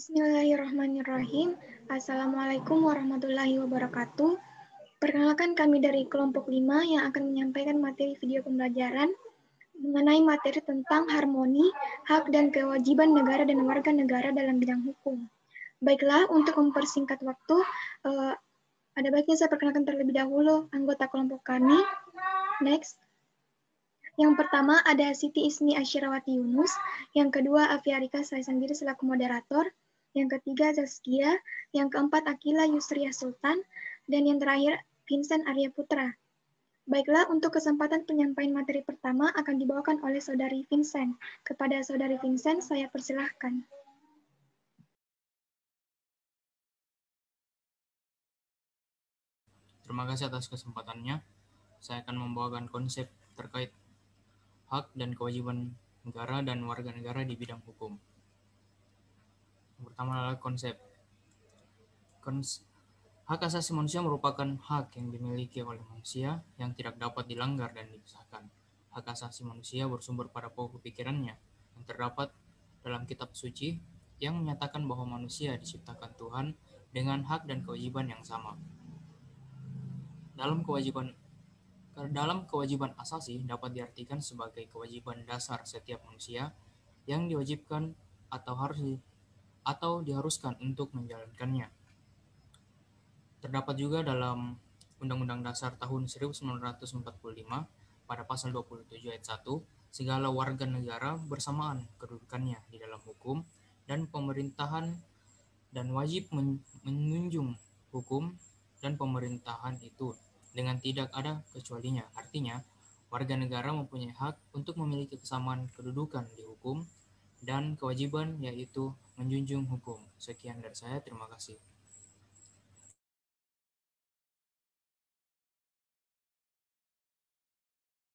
Bismillahirrahmanirrahim. Assalamualaikum warahmatullahi wabarakatuh. Perkenalkan kami dari kelompok 5 yang akan menyampaikan materi video pembelajaran mengenai materi tentang harmoni, hak dan kewajiban negara dan warga negara dalam bidang hukum. Baiklah, untuk mempersingkat waktu, ada baiknya saya perkenalkan terlebih dahulu anggota kelompok kami. Next. Yang pertama ada Siti Ismi Asyirawati Yunus, yang kedua Afiarika saya sendiri selaku moderator, yang ketiga Zaskia, yang keempat Akila Yusriya Sultan, dan yang terakhir Vincent Arya Putra. Baiklah, untuk kesempatan penyampaian materi pertama akan dibawakan oleh Saudari Vincent. Kepada Saudari Vincent, saya persilahkan. Terima kasih atas kesempatannya. Saya akan membawakan konsep terkait hak dan kewajiban negara dan warga negara di bidang hukum. Yang pertama adalah konsep. Hak asasi manusia merupakan hak yang dimiliki oleh manusia yang tidak dapat dilanggar dan dipisahkan. Hak asasi manusia bersumber pada pokok pikirannya yang terdapat dalam kitab suci yang menyatakan bahwa manusia diciptakan Tuhan dengan hak dan kewajiban yang sama. Dalam kewajiban asasi dapat diartikan sebagai kewajiban dasar setiap manusia yang diwajibkan atau diharuskan untuk menjalankannya. Terdapat juga dalam Undang-Undang Dasar tahun 1945 pada pasal 27 ayat 1, segala warga negara bersamaan kedudukannya di dalam hukum dan pemerintahan dan wajib menjunjung hukum dan pemerintahan itu dengan tidak ada kecualinya. Artinya, warga negara mempunyai hak untuk memiliki kesamaan kedudukan di hukum dan kewajiban yaitu menjunjung hukum. Sekian dari saya, terima kasih.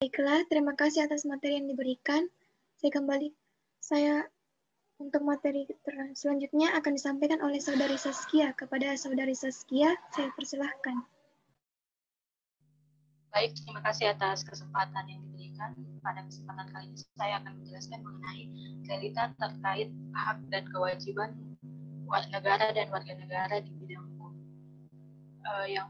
Baiklah, terima kasih atas materi yang diberikan. Untuk materi selanjutnya akan disampaikan oleh Saudari Saskia. Kepada Saudari Saskia, saya persilahkan. Baik, terima kasih atas kesempatan yang diberikan. Pada kesempatan kali ini saya akan menjelaskan mengenai realita terkait hak dan kewajiban negara dan warga negara di bidang hukum. Yang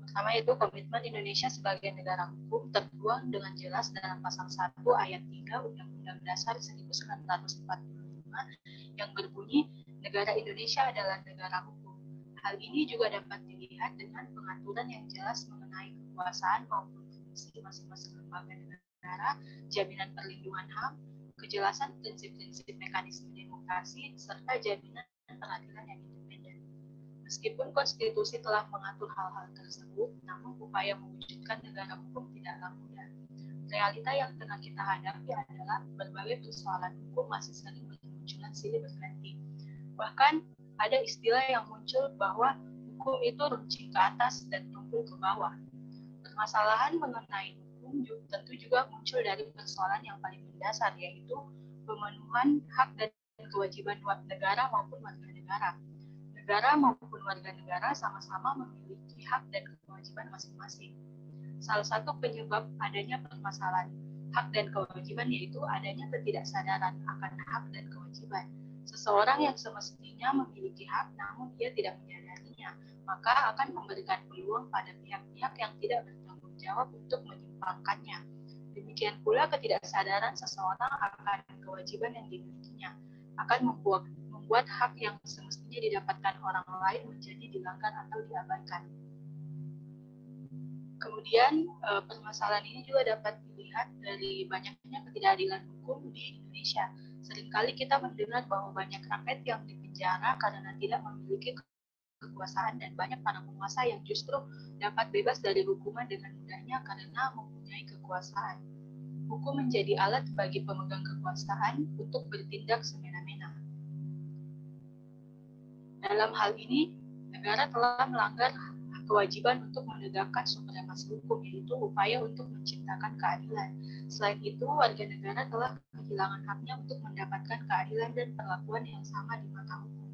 pertama yaitu komitmen Indonesia sebagai negara hukum tertuang dengan jelas dalam pasal 1 ayat 3 Undang-Undang Dasar 1945 yang berbunyi negara Indonesia adalah negara hukum. Hal ini juga dapat dilihat dengan pengaturan yang jelas mengenai kekuasaan maupun fungsi masing-masing lembaga negara, jaminan perlindungan HAM, kejelasan prinsip-prinsip mekanisme demokrasi, serta jaminan peradilan yang independen. Meskipun konstitusi telah mengatur hal-hal tersebut, namun upaya mewujudkan negara hukum tidaklah mudah. Realita yang tengah kita hadapi adalah berbagai persoalan hukum masih sering bermunculan silih berganti. Bahkan ada istilah yang muncul bahwa hukum itu runcing ke atas dan tumpul ke bawah. Permasalahan mengenai hukum tentu juga muncul dari persoalan yang paling mendasar, yaitu pemenuhan hak dan kewajiban negara maupun warga negara. Negara maupun warga negara sama-sama memiliki hak dan kewajiban masing-masing. Salah satu penyebab adanya permasalahan hak dan kewajiban yaitu adanya ketidaksadaran akan hak dan kewajiban. Seseorang yang semestinya memiliki hak namun dia tidak menyadarinya, maka akan memberikan peluang pada pihak-pihak yang tidak bertanggung jawab untuk menyimpangkannya. Demikian pula ketidaksadaran seseorang akan kewajiban yang dimilikinya akan membuat hak yang semestinya didapatkan orang lain menjadi dilanggar atau diabaikan. Kemudian permasalahan ini juga dapat dilihat dari banyaknya ketidakadilan hukum di Indonesia. Seringkali kita mendengar bahwa banyak rakyat yang dipenjara karena tidak memiliki kekuasaan dan banyak para penguasa yang justru dapat bebas dari hukuman dengan mudahnya karena mempunyai kekuasaan. Hukum menjadi alat bagi pemegang kekuasaan untuk bertindak semena-mena. Dalam hal ini, negara telah melanggar kewajiban untuk menegakkan supremasi hukum, yaitu upaya untuk menciptakan keadilan. Selain itu, warga negara telah kehilangan haknya untuk mendapatkan keadilan dan perlakuan yang sama di mata hukum.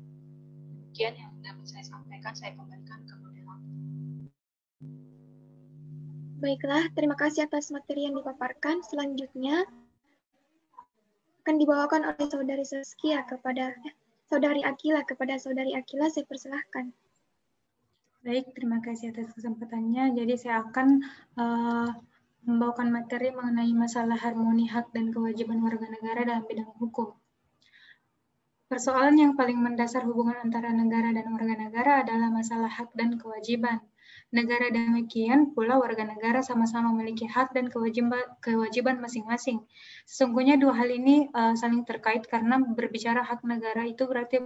Demikian yang dapat saya sampaikan, saya kembalikan ke moderator. Baiklah, terima kasih atas materi yang dipaparkan. Selanjutnya akan dibawakan oleh Saudari Saskia. Kepada Saudari Akila. Kepada Saudari Akila saya persilahkan. Baik, terima kasih atas kesempatannya. Jadi saya akan membawakan materi mengenai masalah harmoni hak dan kewajiban warga negara dalam bidang hukum. Persoalan yang paling mendasar hubungan antara negara dan warga negara adalah masalah hak dan kewajiban. Negara demikian pula warga negara sama-sama memiliki hak dan kewajiban masing-masing. Sesungguhnya dua hal ini saling terkait karena berbicara hak negara itu berarti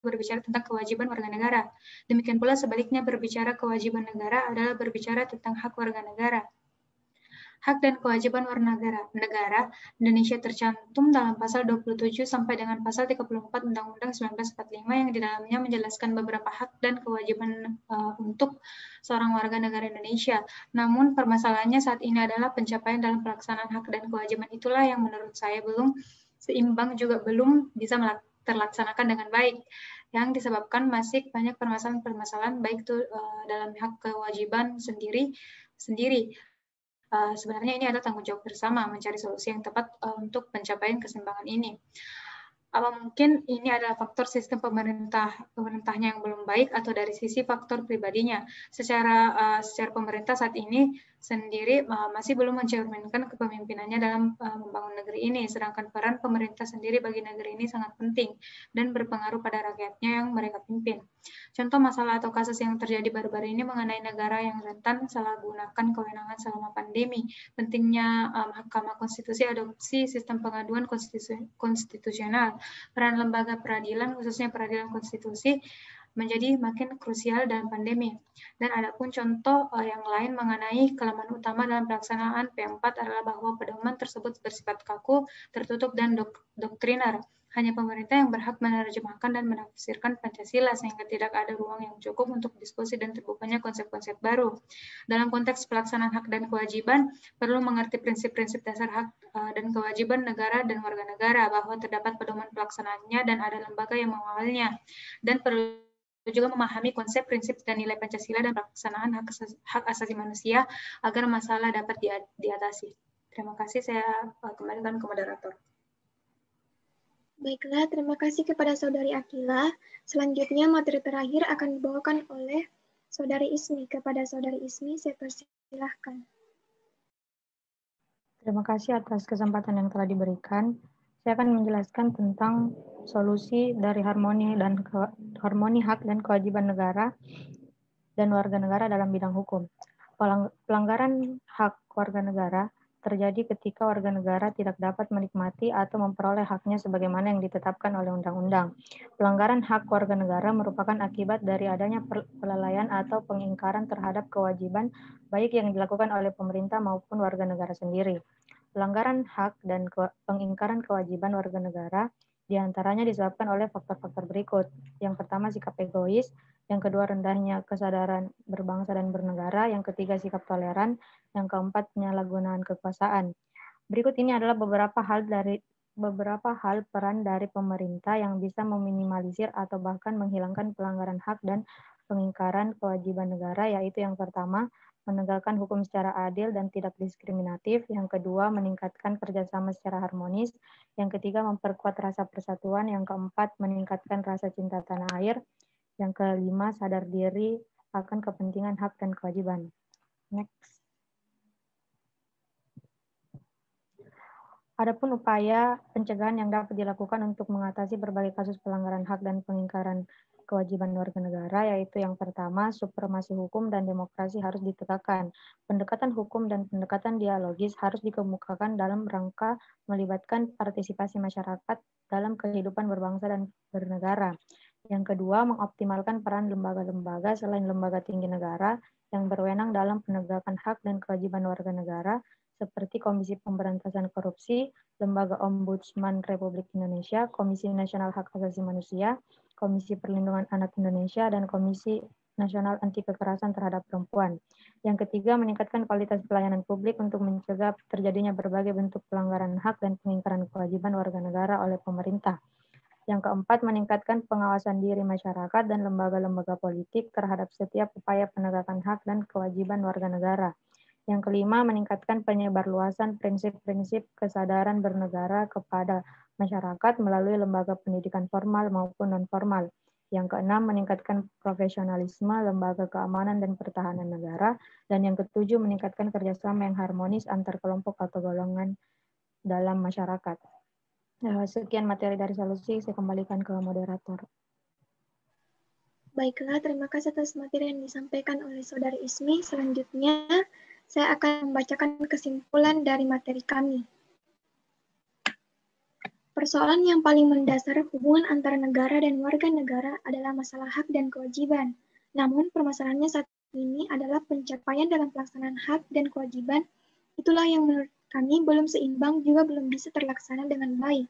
berbicara tentang kewajiban warga negara. Demikian pula sebaliknya berbicara kewajiban negara adalah berbicara tentang hak warga negara. Hak dan kewajiban warga negara Indonesia tercantum dalam pasal 27 sampai dengan pasal 34 Undang-Undang 1945 yang di dalamnya menjelaskan beberapa hak dan kewajiban untuk seorang warga negara Indonesia. Namun permasalahannya saat ini adalah pencapaian dalam pelaksanaan hak dan kewajiban itulah yang menurut saya belum seimbang juga belum bisa terlaksanakan dengan baik, yang disebabkan masih banyak permasalahan-permasalahan baik itu dalam hak kewajiban sendiri. Sebenarnya ini adalah tanggung jawab bersama mencari solusi yang tepat untuk pencapaian keseimbangan ini. Mungkin ini adalah faktor sistem pemerintahnya yang belum baik atau dari sisi faktor pribadinya. Secara pemerintah saat ini sendiri masih belum mencerminkan kepemimpinannya dalam membangun negeri ini, sedangkan peran pemerintah sendiri bagi negeri ini sangat penting dan berpengaruh pada rakyatnya yang mereka pimpin. Contoh masalah atau kasus yang terjadi baru-baru ini mengenai negara yang rentan salah gunakan kewenangan selama pandemi. Pentingnya Mahkamah Konstitusi adopsi sistem pengaduan konstitusional. Peran lembaga peradilan, khususnya peradilan konstitusi, menjadi makin krusial dalam pandemi. Dan adapun contoh yang lain mengenai kelemahan utama dalam pelaksanaan P4 adalah bahwa pedoman tersebut bersifat kaku, tertutup, dan doktriner. Hanya pemerintah yang berhak menerjemahkan dan menafsirkan Pancasila sehingga tidak ada ruang yang cukup untuk diskusi dan terbukanya konsep-konsep baru. Dalam konteks pelaksanaan hak dan kewajiban, perlu mengerti prinsip-prinsip dasar hak dan kewajiban negara dan warga negara, bahwa terdapat pedoman pelaksanaannya dan ada lembaga yang mengawalnya. Dan perlu juga memahami konsep, prinsip, dan nilai Pancasila dan pelaksanaan hak asasi manusia agar masalah dapat diatasi. Terima kasih, saya kembalikan ke moderator. Baiklah, terima kasih kepada Saudari Akila. Selanjutnya materi terakhir akan dibawakan oleh Saudari Ismi. Kepada Saudari Ismi, saya persilahkan. Terima kasih atas kesempatan yang telah diberikan. Saya akan menjelaskan tentang solusi dari harmoni hak dan kewajiban negara dan warga negara dalam bidang hukum. Pelanggaran hak warga negara terjadi ketika warga negara tidak dapat menikmati atau memperoleh haknya sebagaimana yang ditetapkan oleh undang-undang. Pelanggaran hak warga negara merupakan akibat dari adanya pelalaian atau pengingkaran terhadap kewajiban baik yang dilakukan oleh pemerintah maupun warga negara sendiri. Pelanggaran hak dan pengingkaran kewajiban warga negara diantaranya disebabkan oleh faktor-faktor berikut. Yang pertama, sikap egois. Yang kedua, rendahnya kesadaran berbangsa dan bernegara. Yang ketiga, sikap toleran. Yang keempat, penyalahgunaan kekuasaan. Berikut ini adalah beberapa hal peran dari pemerintah yang bisa meminimalisir atau bahkan menghilangkan pelanggaran hak dan pengingkaran kewajiban negara, yaitu yang pertama, menegakkan hukum secara adil dan tidak diskriminatif. Yang kedua, meningkatkan kerjasama secara harmonis. Yang ketiga, memperkuat rasa persatuan. Yang keempat, meningkatkan rasa cinta tanah air. Yang kelima, sadar diri akan kepentingan hak dan kewajiban. Next. Adapun upaya pencegahan yang dapat dilakukan untuk mengatasi berbagai kasus pelanggaran hak dan pengingkaran kewajiban warga negara, yaitu yang pertama, supremasi hukum dan demokrasi harus ditegakkan. Pendekatan hukum dan pendekatan dialogis harus dikemukakan dalam rangka melibatkan partisipasi masyarakat dalam kehidupan berbangsa dan bernegara. Yang kedua, mengoptimalkan peran lembaga-lembaga selain lembaga tinggi negara yang berwenang dalam penegakan hak dan kewajiban warga negara, seperti Komisi Pemberantasan Korupsi, Lembaga Ombudsman Republik Indonesia, Komisi Nasional Hak Asasi Manusia, Komisi Perlindungan Anak Indonesia, dan Komisi Nasional Anti Kekerasan Terhadap Perempuan. Yang ketiga, meningkatkan kualitas pelayanan publik untuk mencegah terjadinya berbagai bentuk pelanggaran hak dan pengingkaran kewajiban warga negara oleh pemerintah. Yang keempat, meningkatkan pengawasan diri masyarakat dan lembaga-lembaga politik terhadap setiap upaya penegakan hak dan kewajiban warga negara. Yang kelima, meningkatkan penyebarluasan prinsip-prinsip kesadaran bernegara kepada masyarakat melalui lembaga pendidikan formal maupun non-formal. Yang keenam, meningkatkan profesionalisme lembaga keamanan dan pertahanan negara. Dan yang ketujuh, meningkatkan kerjasama yang harmonis antar kelompok atau golongan dalam masyarakat. Sekian materi dari solusi, saya kembalikan ke moderator. Baiklah, terima kasih atas materi yang disampaikan oleh Saudari Ismi. Selanjutnya, saya akan membacakan kesimpulan dari materi kami. Persoalan yang paling mendasar hubungan antara negara dan warga negara adalah masalah hak dan kewajiban. Namun, permasalahannya saat ini adalah pencapaian dalam pelaksanaan hak dan kewajiban. Itulah yang menurut kami belum seimbang juga belum bisa terlaksana dengan baik,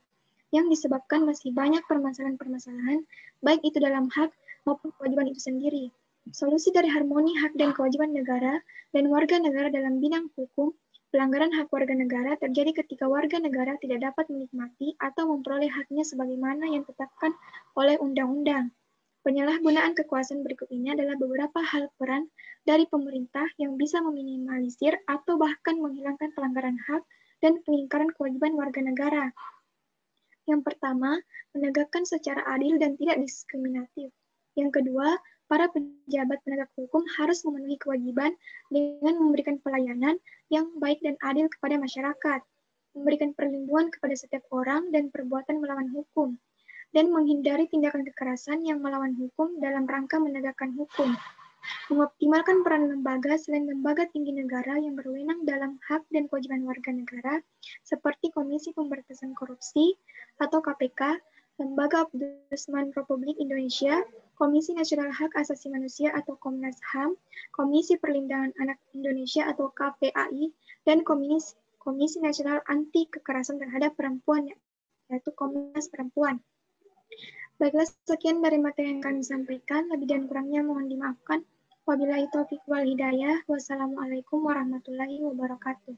yang disebabkan masih banyak permasalahan-permasalahan, baik itu dalam hak maupun kewajiban itu sendiri. Solusi dari harmoni hak dan kewajiban negara dan warga negara dalam bidang hukum. Pelanggaran hak warga negara terjadi ketika warga negara tidak dapat menikmati atau memperoleh haknya sebagaimana yang ditetapkan oleh undang-undang. Penyalahgunaan kekuasaan berikut ini adalah beberapa hal peran dari pemerintah yang bisa meminimalisir atau bahkan menghilangkan pelanggaran hak dan pengingkaran kewajiban warga negara. Yang pertama, menegakkan secara adil dan tidak diskriminatif. Yang kedua, para pejabat penegak hukum harus memenuhi kewajiban dengan memberikan pelayanan yang baik dan adil kepada masyarakat, memberikan perlindungan kepada setiap orang dan perbuatan melawan hukum, dan menghindari tindakan kekerasan yang melawan hukum dalam rangka menegakkan hukum. Mengoptimalkan peran lembaga selain lembaga tinggi negara yang berwenang dalam hak dan kewajiban warga negara, seperti Komisi Pemberantasan Korupsi atau KPK, Lembaga Ombudsman Republik Indonesia, Komisi Nasional Hak Asasi Manusia atau Komnas HAM, Komisi Perlindungan Anak Indonesia atau KPAI, dan Komisi Nasional Anti Kekerasan Terhadap Perempuan, yaitu Komnas Perempuan. Baiklah, sekian dari materi yang kami sampaikan. Lebih dan kurangnya mohon dimaafkan. Wabillahi taufiq wal hidayah. Wassalamualaikum warahmatullahi wabarakatuh.